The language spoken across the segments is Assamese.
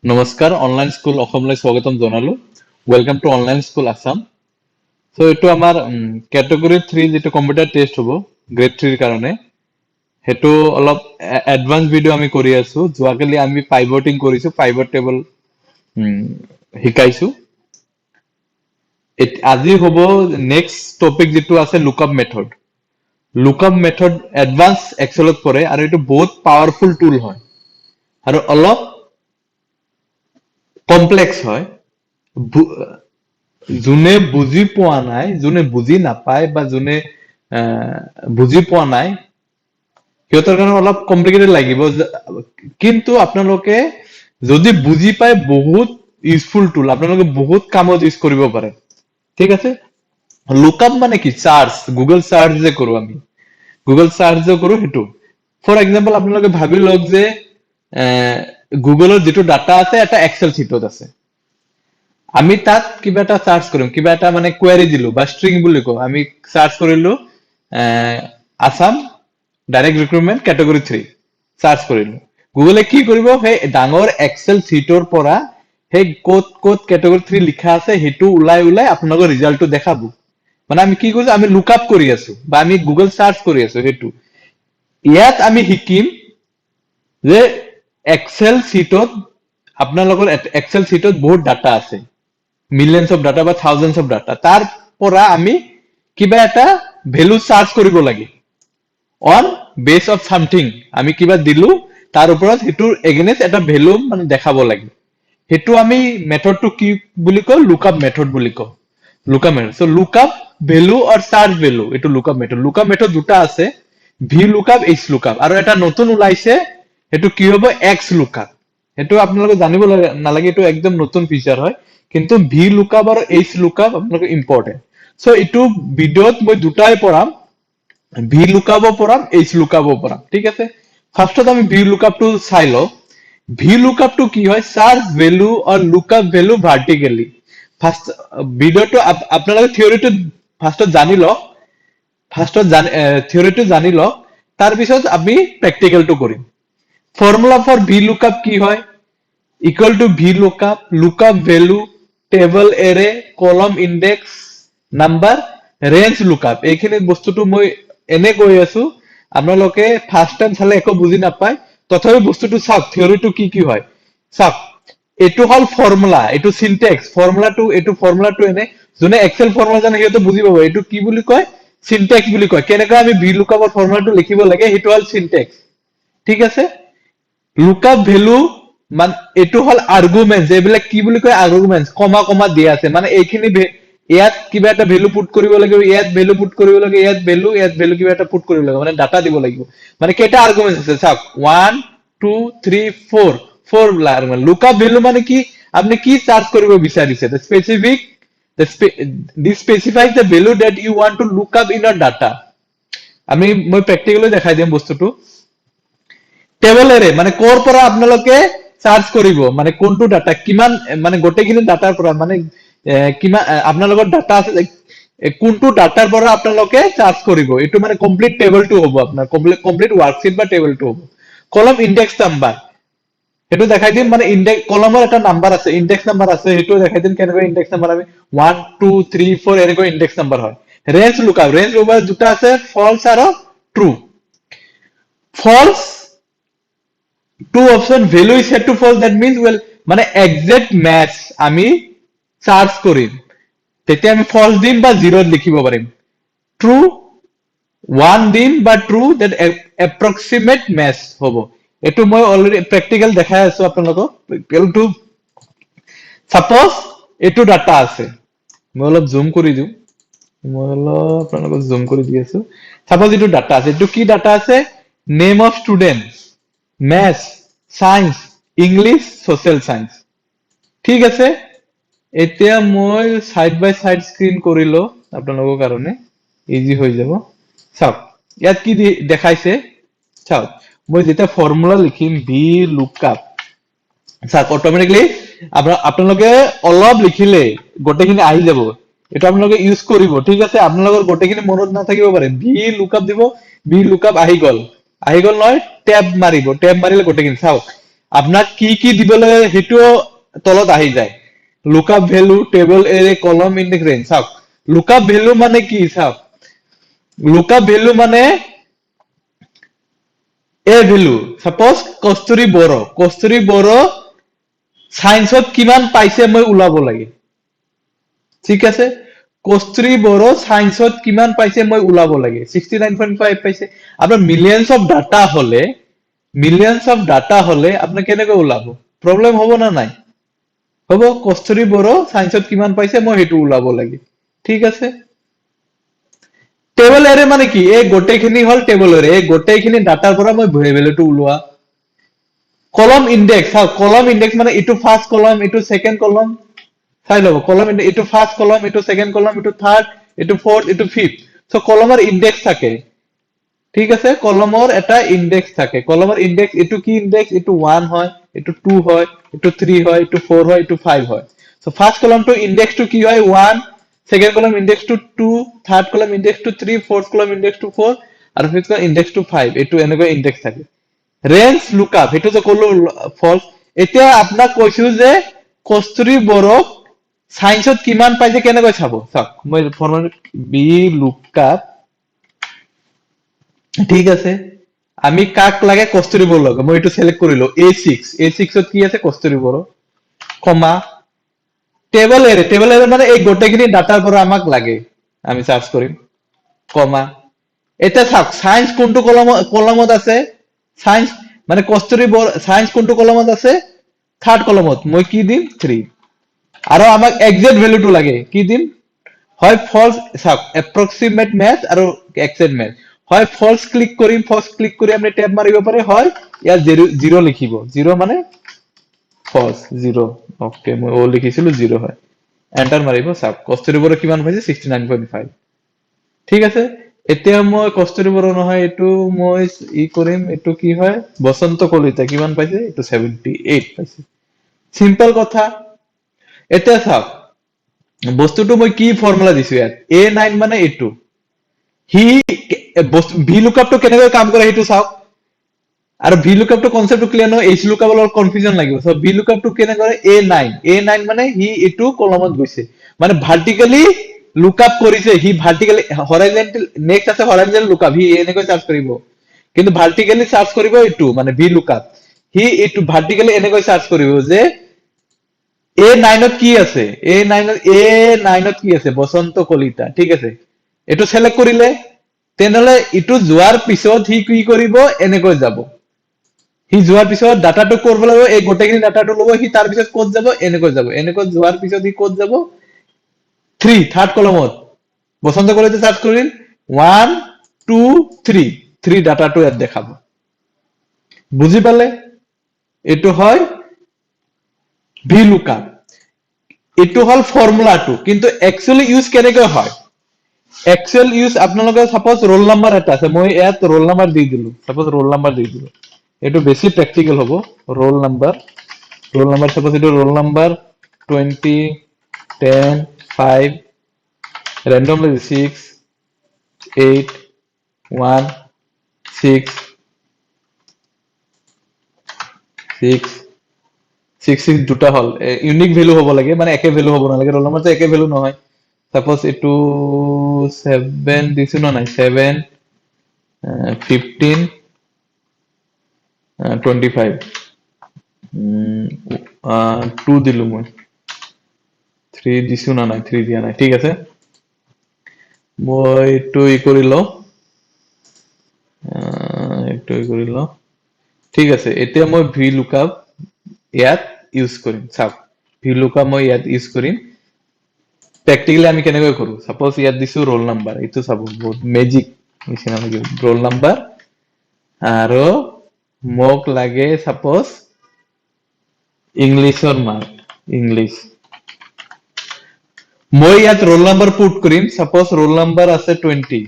নমস্কাৰ অনলাইন স্কুল অসমলৈ স্বাগতম জনালো welcome to online school Assam so এটো আমাৰ ক্যাটাগৰী 3 যেটো কম্পিউটাৰ টেষ্ট হ'ব গ্ৰেড 3 ৰ কাৰণে হেতু অলপ এডভান্স ভিডিও আমি কৰি আছো যোৱাকালি আমি পাইভটিং কৰিছো পাইভট টেবল শিকাইছো আজি হ'ব নেক্সট টপিক যেটো আছে লুকআপ মেথড এডভান্স এক্সেলত পৰে আৰু এটো বহুত পাৱাৰফুল টুল হয় আৰু অলপ কমপ্লেক্স হয় যোনে বুজি পোৱা নাই যোনে বুজি নাপায় বা যোনে বুজি পোৱা নাই সিহঁতৰ কাৰণে অলপ কমপ্লিকেটেড লাগিব কিন্তু আপোনালোকে যদি বুজি পায় বহুত ইউজফুল টুল আপোনালোকে বহুত কামত ইউজ কৰিব পাৰে ঠিক আছে লুকআপ মানে কি সাৰ্চ গুগল সাৰ্চ যে কৰো আমি গুগল সাৰ্চ যে কৰো হেতু ফৰ এক্সাম্পল আপোনালোকে ভাবি লওক যে গুগলৰ যেটো ডাটা আছে এটা এক্সেল শীটত আছে আমি তাত কিবা এটা সার্চ কৰিম কিবা এটা মানে কোৱেৰি দিলো বা স্ট্ৰিং বুলি কও আমি সাৰ্চ কৰিলো Assam direct recruitment category 3 search কৰিলো গুগলে কি কৰিব হে ডাঙৰ এক্সেল শীটৰ পৰা হে কোড ক্যাটাগৰী 3 লিখা আছে হেতু উলাই আপোনালোকৰ ৰিজাল্টটো দেখাব মানে আমি কি কৰিছো আমি লুকআপ কৰি আছো বা আমি গুগল সাৰ্চ কৰি আছো হেতু ইয়াত আমি শিকিম যে এক্সেল শীটত আপোনালোকৰ এক্সেল শীটত বহুত ডাটা আছে মিলিয়নস অফ ডাটা বা থাউজেন্ডস অফ ডাটা তাৰ পৰা আমি কিবা এটা ভ্যালু সাৰ্চ কৰিব লাগে অন বেস অফ সামথিং আমি কিবা দিলু তাৰ ওপৰত হেতুৰ এগেইনষ্ট এটা ভ্যালু মানে দেখাব লাগে হেতু আমি মেথডটো কি বুলি কও লুকআপ মেথড বুলি কও lookup method so lookup value or search value এটো লুকআপ মেথড দুটা আছে ভি লুকআপ এইচ লুকআপ আৰু এটা নতুন ওলাইছে হেতু কি হ'ব এক্স লুকআপ হেতু আপোনালোকে জানিব নালাগে এটো একদম নতুন ফিচার হয় কিন্তু ভি লুকআপ আৰু এইচ লুকআপ আপোনালোকে ইম্পৰ্টেন্ট সো এটো ভিডিওত মই দুটাই পঢ়াম ভি লুকআপ পঢ়াম এইচ লুকআপ পঢ়াম ঠিক আছে ফার্স্টত আমি ভি লুকআপ টু চাই লও ভি লুকআপ টু কি হয় search value or lookup value vertically first ভিডিওটো আপোনালোকে থিওরিটো ফার্স্টত জানি লওক ফার্স্টত থিওরিটো জানি লওক তাৰ পিছত আমি প্ৰ্যাকটিক্যালটো কৰিম ফর্মুলা ফর ভি লুকআপ কি হয় equal to vlookup lookup value table array column index number range lookup এইখিনি বস্তুটো মই এনে কৈ আছো আপোনালোকে ফার্স্ট টাইম চালে একো বুজি নাপায় তথাপি বস্তুটো চাওক থিওরিটো কি হয় চাওক এটো হল ফর্মুলা এটো সিনট্যাক্স ফর্মুলাটো এনে যোনে এক্সেল ফর্মুলা জানে হেটো বুজি পাব এটো কি বুলি কয় সিনট্যাক্স বুলি কয় কেনেকা আমি vlookup ফর্মুলাটো লিখিব লাগে হেটো হল সিনট্যাক্স ঠিক আছে লুকআপ ভ্যালু মানে এটো হল আর্গুমেন্টস এবিলাক কি বুলি কয় আর্গুমেন্টস কমা দিয়া আছে মানে এইখিনি ইয়াত কিবা এটা ভ্যালু পুট কৰিব লাগিব ইয়াত ভ্যালু পুট কৰিব লাগিব ইয়াত ভ্যালু কিবা এটা পুট কৰিব লাগিব মানে ডাটা দিব লাগিব মানে কেটা আর্গুমেন্টস আছে চাওক 1 2 3 4 4 আর্গুমেন্ট লুকআপ ভ্যালু মানে কি আপনি কি সার্চ কৰিব বিচাৰিছে the specific this specifies the value that you want to look up in your data মই প্ৰ্যাকটিক্যালি দেখাই দিম বস্তুটো টেবল এৰে মানে কোৰ পৰা আপোনালোকে সাৰ্চ কৰিব মানে কোনটো ডাটা কিমান মানে গোটেইখিনি ডাটাৰ পৰা মানে কিমান আপোনালোকৰ ডাটা আছে কোনটো ডাটাৰ পৰা আপোনালোকে সাৰ্চ কৰিব এটো মানে কমপ্লিট টেবলটো হ'ব আপোনাৰ কমপ্লিট ওয়াৰ্কশিট বা টেবলটো হ'ব কলম ইনডেক্স নাম্বাৰ এটো দেখাই দিম মানে ইনডেক্স কলমৰ এটা নাম্বাৰ আছে ইনডেক্স নাম্বাৰ আছে এটো দেখাই দিম কেনেকৈ ইনডেক্স নাম্বাৰ আমি 1 2 3 4 এনেকৈ ইনডেক্স নাম্বাৰ হয় ৰেঞ্জ লুকআপ দুটা আছে ফলস আৰু true false two option value is set to false that means well মানে exact match আমি সার্চ কৰিম তেতিয়া আমি false দিম বা 0 লিখিব পাৰিম true 1 দিম বা true that approximate match হ'ব এটো মই অলৰেডি প্ৰ্যাকটিক্যাল দেখাই আছো আপোনালোকক প্ৰ্যাকটিক্যালটো সাপোজ এটো ডাটা আছে মই অলপ জুম কৰি দিও মই অলপ আপোনালোকক জুম কৰি দি আছো সাপোজ এটো ডাটা আছে এটো কি ডাটা আছে name of student Maths, Science, English, Social Science. ঠিক আছে এতিয়া মই সাইড বাই সাইড স্ক্রিন কৰিলো আপোনালোকৰ কাৰণে ইজি হৈ যাব চাওক ইয়াত কি দেখাইছে চাওক মই যেটা ফর্মুলা লিখিম ভি লুকআপ চাওক অটোমেটিক্যালি আপোনালোকে অলপ লিখিলে গোটেইখিনি আহি যাব এটা আপোনালোকে ইউজ কৰিব ঠিক আছে আপোনালোকৰ গোটেইখিনি মনত নাথাকিব পাৰে ভি লুকআপ দিব ভি লুকআপ আহি গল নহয় ট্যাব মাৰিব ট্যাব মাৰিলে গোটেইখিনি চাওক আপোনাক কি দিব লাগে সেইটো তলত আহি যায় লুকআপ ভ্যালু টেবল এৰে কলম ইনডেক্স ৰেঞ্জ চাওক লুকআপ ভ্যালু মানে কি চাওক লুকআপ ভ্যালু মানে এ ভ্যালু সাপোজ কস্তুৰী বড়ো সায়েন্সত কিমান পাইছে মই ওলাব লাগে ঠিক আছে কস্তুৰী বড়ো সায়েন্সত কিমান পাইছে মই ওলাব লাগে 69.5 পাইছে আপোনাৰ মিলিয়নস অফ ডাটা হলে আপোনাৰ কেনেকৈ ওলাব প্ৰবলেম হ'ব না নাই হ'ব কস্তুৰী বড়ো সায়েন্সত কিমান পাইছে মই হেতু ওলাব লাগে ঠিক আছে টেবল এৰে মানে কি এই গোটেইখিনি হল টেবল এৰে এই গোটেইখিনি ডাটাৰ পৰা মই ভ্যালুটো ওলোৱা কলম ইনডেক্স মানে ইটো ফাৰ্স্ট কলম ইটো সেকেন্ড কলম চাই লব কলম ইটো ফাৰ্স্ট কলম ইটো সেকেন্ড কলম ইটো থাৰ্ড ইটো ফোৰ্থ ইটো ফিফথ সো কলমৰ ইনডেক্স থাকে ঠিক আছে কলমৰ এটা ইনডেক্স থাকে কলমৰ ইনডেক্স ইটো কি ইনডেক্স ইটো 1 হয় ইটো 2 হয় ইটো 3 হয় ইটো 4 হয় ইটো 5 হয় সো ফার্স্ট কলমটো ইনডেক্সটো কি হয় 1 সেকেন্ড কলম ইনডেক্স টু 2 থার্ড কলম ইনডেক্স টু 3 ফোর্থ কলম ইনডেক্স টু 4 আৰু ফিফথ কলম ইনডেক্স টু 5 এটো এনেকৈ ইনডেক্স থাকে ৰেঞ্জ লুকআপ হেতু যে কলো ফলস এতিয়া আপোনাক কৈছো যে কস্তুৰী বড়ো সায়েন্সত কিমান পাইছে কেনেকৈ চাব চাওক মই ফৰ্মুলা বি লুকআপ ঠিক আছে আমি কাক লাগে কস্তুৰী বড়ো লাগে মই এটো সিলেক্ট কৰিলো A6 ত কি আছে কস্তুৰী বড়ো কমা টেবল এৰে মানে এই গোটেইখিনি ডাটাৰ পৰা আমাক লাগে আমি সাৰ্চ কৰিম কমা এটা চাওক সায়েন্স কোনটো কলমত আছে সায়েন্স মানে কস্তুৰী বড়ো সায়েন্স কোনটো কলমত আছে থাৰ্ড কলমত মই কি দিম 3 আৰু আমাক এক্সাক্ট ভ্যালুটো লাগে কি দিম হয় ফলস চাওক এপ্ৰক্সিমেট ম্যাথ আৰু এক্সাক্ট ম্যাথ হয় ফলস ক্লিক কৰি আপুনি ট্যাব মাৰিব পাৰে হয় ইয়াত 0 লিখিব 0 মানে ফলস 0 ওকে মই ও লিখিছিলো 0 হয় এন্টার মাৰিব চাওক কস্তুৰী বড়ো কিমান পাইছে 69.5 ঠিক আছে এতিয়া মই কস্তুৰী বড়ো নহয় এটো মই ই কৰিম এটো কি হয় বসন্ত কলিতা কিমান পাইছে এটো 78 পাইছে সিম্পল কথা এতিয়া চাওক বস্তুটো মই কি ফৰ্মুলা দিছো ইয়াত a9 মানে এটো হি VLOOKUP টো কেনেকৈ কাম কৰে হেতু চাওক আৰু VLOOKUP টো কনসেপ্টটো ক্লিয়াৰ নহয় HLOOKUP অলপ কনফিউজন লাগিব সো VLOOKUP টো কেনেকৈ A9 মানে হি এটো কলমত গৈছে মানে ভাৰ্টিক্যালি লুকআপ কৰিছে হি ভাৰ্টিক্যালি হৰাইজন্টাল নেক্সট আছে হৰাইজন্টাল লুকআপ হি এনেকৈ সাৰ্চ কৰিব কিন্তু ভাৰ্টিক্যালি সাৰ্চ কৰিব এটো মানে VLOOKUP হি এটো ভাৰ্টিক্যালি এনেকৈ সাৰ্চ কৰিব যে A9 ত কি আছে A9 ত কি আছে বসন্ত কলিতা ঠিক আছে এটো সিলেক্ট কৰিলে তেনেলে ইটো যোৱাৰ পিছত হি কি কৰিব এনেকৈ যাব হি যোৱাৰ পিছত ডাটাটো কৰব লাগিব এই গোটেইখিনি ডাটাটো লব হি তাৰ পিছত কোড যাব এনেকৈ যোৱাৰ পিছত হি কোড যাব 3 থাৰ্ড কলমত বসন্ত কলিতা সাৰ্চ কৰিল 1 2 3 ডাটাটো ইয়াত দেখাব বুজি পালে এটো হয় VLOOKUP এটো হল ফৰ্মুলাটো কিন্তু একচুয়ালি ইউজ কেনেকৈ হয় एक्चुअल यूज আপোনালোকে সাপোজ রোল নাম্বার এটা আছে মই ইয়াত রোল নাম্বার দি দিলো সাপোজ রোল নাম্বার দি দিলো এটো বেশি প্র্যাকটিক্যাল হ'ব রোল নাম্বার সাপোজ এটো রোল নাম্বার 20 10 5 randomly 6 8 1 6 6 6 দুটা হল ইউনিক ভ্যালু হ'ব লাগে মানে একে ভ্যালু হ'ব নালাগে রোল নাম্বারটো একে ভ্যালু নহয় Suppose itu 7 দিছো না নাই 7 15 25 2 দিলো মই 3 দিছো না নাই 3 দিয়া নাই ঠিক আছে মই এটো ই কৰিলো ঠিক আছে এতিয়া মই VLOOKUP ইয়াত ইউজ কৰিম চাওক VLOOKUP মই ইয়াত ইউজ কৰিম practically আমি কেনেকৈ কৰো সাপোজ ইয়াত দিছো ৰোল নাম্বাৰ এটো চাব বহুত ম্যাজিক নিচিনা লাগিব ৰোল নাম্বাৰ আৰু মোক লাগে সাপোজ ইংলিশৰ মাৰ্ক ইংলিশ মই ইয়াত ৰোল নাম্বাৰ পুট কৰিম সাপোজ ৰোল নাম্বাৰ আছে 20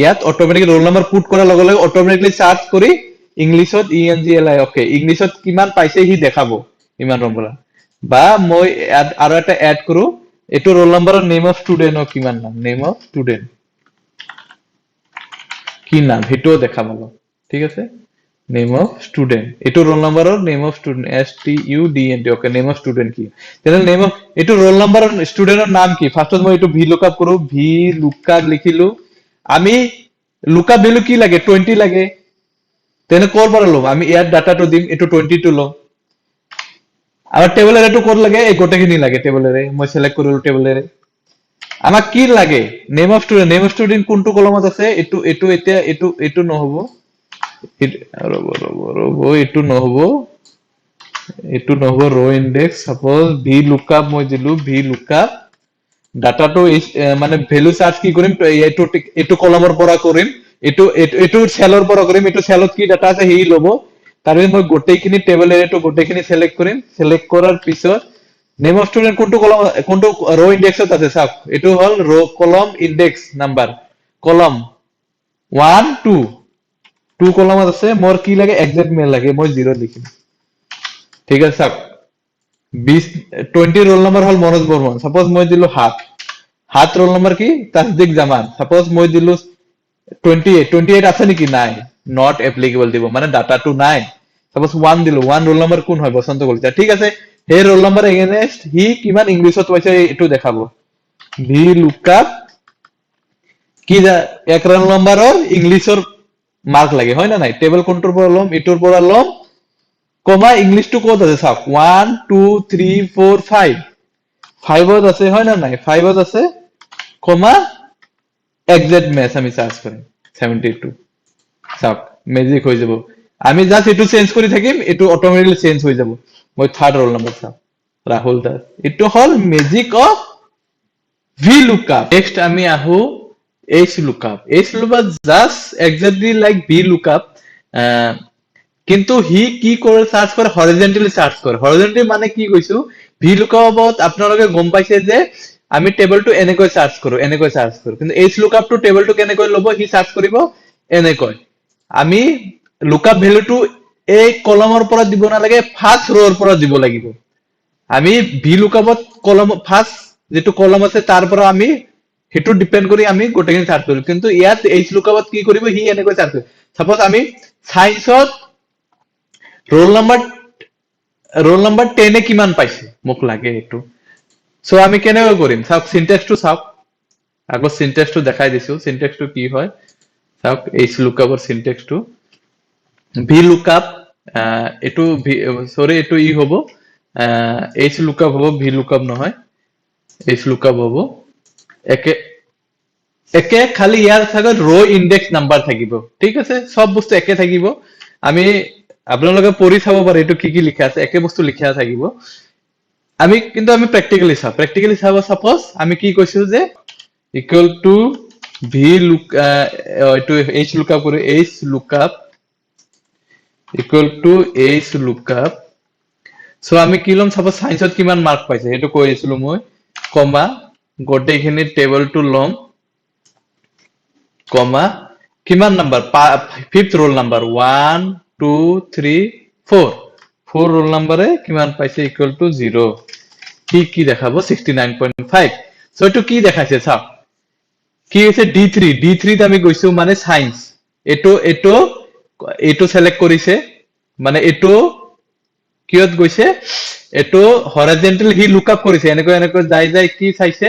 ইয়াত অটোমেটিক ৰোল নাম্বাৰ পুট কৰাৰ লগে লগে অটোমেটিকলি সাৰ্চ কৰি ইংলিশত ENGLI ওকে ইংলিশত কিমান পাইছে হি দেখাব ইমান নম্বৰ বা মই আৰু এটা এড কৰো এটো ৰোল নাম্বাৰৰ নেম অফ স্টুডেন্ট ও কিমান নাম নেম অফ স্টুডেন্ট কি নাম হেটো দেখাব ঠিক আছে নেম অফ স্টুডেন্ট এইটো ৰোল নাম্বাৰৰ name of student STUDENT okay name of student কি তেনেহলে নেম অফ এইটো ৰোল নাম্বাৰৰ স্টুডেন্টৰ নাম কি ফাৰ্স্টত মই এইটো ভি লুকআপ কৰো ভি লুকআপ লিখিলো আমি লুকআপ ভ্যালু কি লাগে 20 লাগে তেনে কৰ পৰা লম আমি ইয়াত ডাটাটো দিম এইটো 22 লম আমাৰ টেবল এৰেটো ক'ত লাগে এই গোটেইখিনি লাগে টেবল এৰে মই সিলেক্ট কৰিলো টেবল এৰে আমাক কি লাগে নেম অফ স্টুডেন্ট কোনটো কলমত আছে এইটো এতিয়া এইটো নহব এইটো নহব ৰ ইনডেক্স সাপোজ ভি লুকআপ মই দিলো ভি লুকআপ ডাটাটো মানে ভ্যালু সার্চ কি কৰিম এইটো কলমৰ পৰা কৰিম এইটো সেলৰ পৰা কৰিম এইটো সেলত কি ডাটা আছে হি লব তাৰপিছত মই গোটেইখিনি টেবল এৰেটো গোটেইখিনি সিলেক্ট কৰিম সিলেক্ট কৰাৰ পিছত নেম অফ স্টুডেন্ট কোনটো ৰ ইনডেক্সত আছে চাওক এইটো হল ৰ কলম ইনডেক্স নাম্বাৰ কলম 1 2 কলমত আছে মোৰ কি লাগে এক্সাক্ট মেল লাগে মই 0 লিখিম ঠিক আছে চাওক 20 ৰোল নাম্বাৰ হল মনোজ বৰ্মন সাপোজ মই দিলো হাত ৰোল নাম্বাৰ কি তাসদিক জামান সাপোজ মই দিলো 28 আছে নেকি নাই নট এপ্লিকেবল দিব মানে ডাটাটো নাই সাপোজ 1 দিলো 1 ৰোল নাম্বাৰ কোন হয় বসন্ত কলিতা ঠিক আছে সেই ৰোল নাম্বাৰ এগেইনষ্ট হি কিমান ইংলিশত পাইছে এইটো দেখাব ভি লুকআপ কি এক ৰোল নাম্বাৰৰ ইংলিশৰ মাৰ্ক লাগে হয় না নাই টেবল কোনটোৰ পৰা লম ইটোৰ পৰা লম কমা ইংলিশটো ক'ত আছে চাওক 1 2 3 4 5 5ত আছে হয় না নাই 5ত আছে কমা এক্সাক্ট ম্যাচ আমি সার্চ কৰিম 72 চাওক ম্যাজিক হৈ যাব আমি জাস্ট এটো চেঞ্জ কৰি থাকিম এটো অটোমেটিক্যালি চেঞ্জ হৈ যাব মই থাৰ্ড ৰোল নাম্বাৰ চাওক ৰাহুল দাস এটো হল magic of V lookup next আমি আহো H lookup just exactly like V lookup কিন্তু হি কি করে সার্চ করে হরিজন্টালি সার্চ করে হরিজন্টালি মানে কি কইছো ভি লুকআপত আপোনালোকে গম পাইছে যে আমি টেবলটো এনেকৈ সার্চ কৰো কিন্তু H lookup টো টেবলটো কেনেকৈ লব হি সাৰ্চ কৰিব এনেকৈ আমি লুকআপ ভ্যালুটো এই কলমৰ পৰা দিব না লাগে ফাৰ্স্ট ৰোৰ পৰা দিব লাগিব আমি ভি লুকআপত কলম ফাৰ্স্ট যেটো কলম আছে তাৰ পৰা আমি হেতু ডিপেন্ড কৰি আমি গোটেইখিনি সাৰ্চ কৰো কিন্তু ইয়াত এইচ লুকআপত কি কৰিব হি এনেকৈ সাৰ্চ কৰিব সাপোজ আমি সায়েন্সত ৰোল নাম্বাৰ 10 এ কিমান পাইছে মোক লাগে এটো সো আমি কেনেকৈ কৰিম চাওক সিনট্যাক্সটো চাওক আগত সিনট্যাক্সটো দেখাই দিছো সিনট্যাক্সটো কি হয় চাওক এইচ লুকআপৰ সিনট্যাক্সটো ভি লুকআপ এটো সৰি এটো ই হ'ব এইচ লুকআপ হ'ব ভি লুকআপ নহয় এইচ লুকআপ হ'ব একে খালি ইয়াৰ থাকত ৰ ইনডেক্স নাম্বাৰ থাকিব ঠিক আছে সব বস্তু একে থাকিব আমি আপোনালোকে পঢ়ি চাব পাৰে এটো কি লিখা আছে একে বস্তু লিখা থাকিব আমি প্ৰ্যাকটিক্যালি চাব সাপোজ আমি কি কৈছো যে ইকুয়াল টু ভি লুক এটো এইচ লুকআপ কৰি H lookup equal to H lookup so আমি কি লম সাপোজ সায়েন্সত কিমান মার্ক পাইছে এটো কৈছিলো মই কমা গোটেইখিনি টেবলটো লম কমা কিমান number 5th roll number 1 2 3 4 roll নাম্বারে কিমান পাইছে ইকুয়াল টু 0 কি দেখাবো 69.5 সো এটো কি দেখাইছে চাও কি হৈছে D3 ত আমি গৈছো মানে সায়েন্স এটো সিলেক্ট কৰিছে মানে এটো কিয়ত গৈছে এটো হৰাইজন্টাল হি লুকআপ কৰিছে এনেকৈ যাই কি চাইছে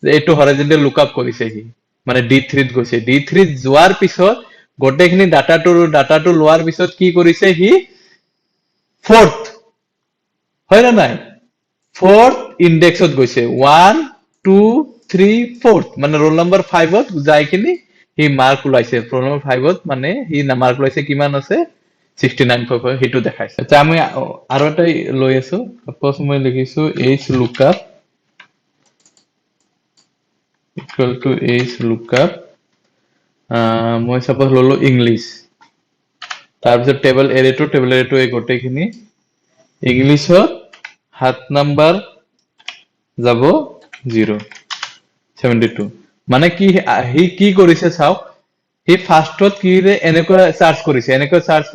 যে এটো হৰাইজন্টাল লুকআপ কৰিছে হি মানে D3 ত গৈছে D3 ত যোৱাৰ পিছত গোটেইখিনি ডাটাটো লোৱাৰ পিছত কি কৰিছে হি 4th হয় না নাই 4th ইনডেক্সত গৈছে 1 2 3 4th মানে ৰোল নাম্বাৰ 5ত যাইখিনি হি মাৰ্ক ওলাইছে ৰোল নাম্বাৰ 5ত মানে হি মাৰ্ক ওলাইছে কিমান আছে 69.5 হেতু দেখাইছে আচ্ছা আমি আৰু এটা লৈ আছো সাপোজ মই লিখিছো h lookup equal to h lookup মই সাপোজ ললো ইংলিশ তাৰপিছত টেবল এৰেটো এই গোটেইখিনি ইংলিশত 7 নাম্বাৰ যাব 0 72 মানে হি কি কৰিছে চাওক হি ফাৰ্স্টত কি ৰে এনেকৈ সাৰ্চ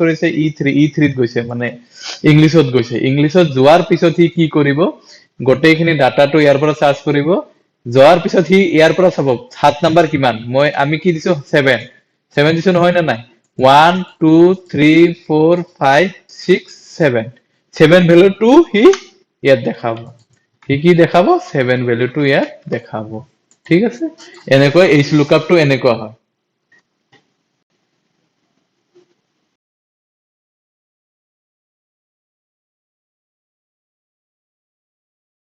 কৰিছে E3 ত গৈছে মানে ইংলিশত যোৱাৰ পিছত হি কি কৰিব গোটেইখিনি ডাটাটো ইয়াৰ পৰা সাৰ্চ কৰিব যোৱাৰ পিছত হি ইয়াৰ পৰা চাব 7 নাম্বাৰ কিমান আমি কি দিছো 7 দিছো নহয় না নাই 1 2 3 4 5 6 7 7 ভ্যালু 2 হি ইয়াত দেখাব কি দেখাব 7 ভ্যালু 2 ইয়াত দেখাব ঠিক আছে এনেকৈ এইচ লুকআপটো এনেকুৱা হয়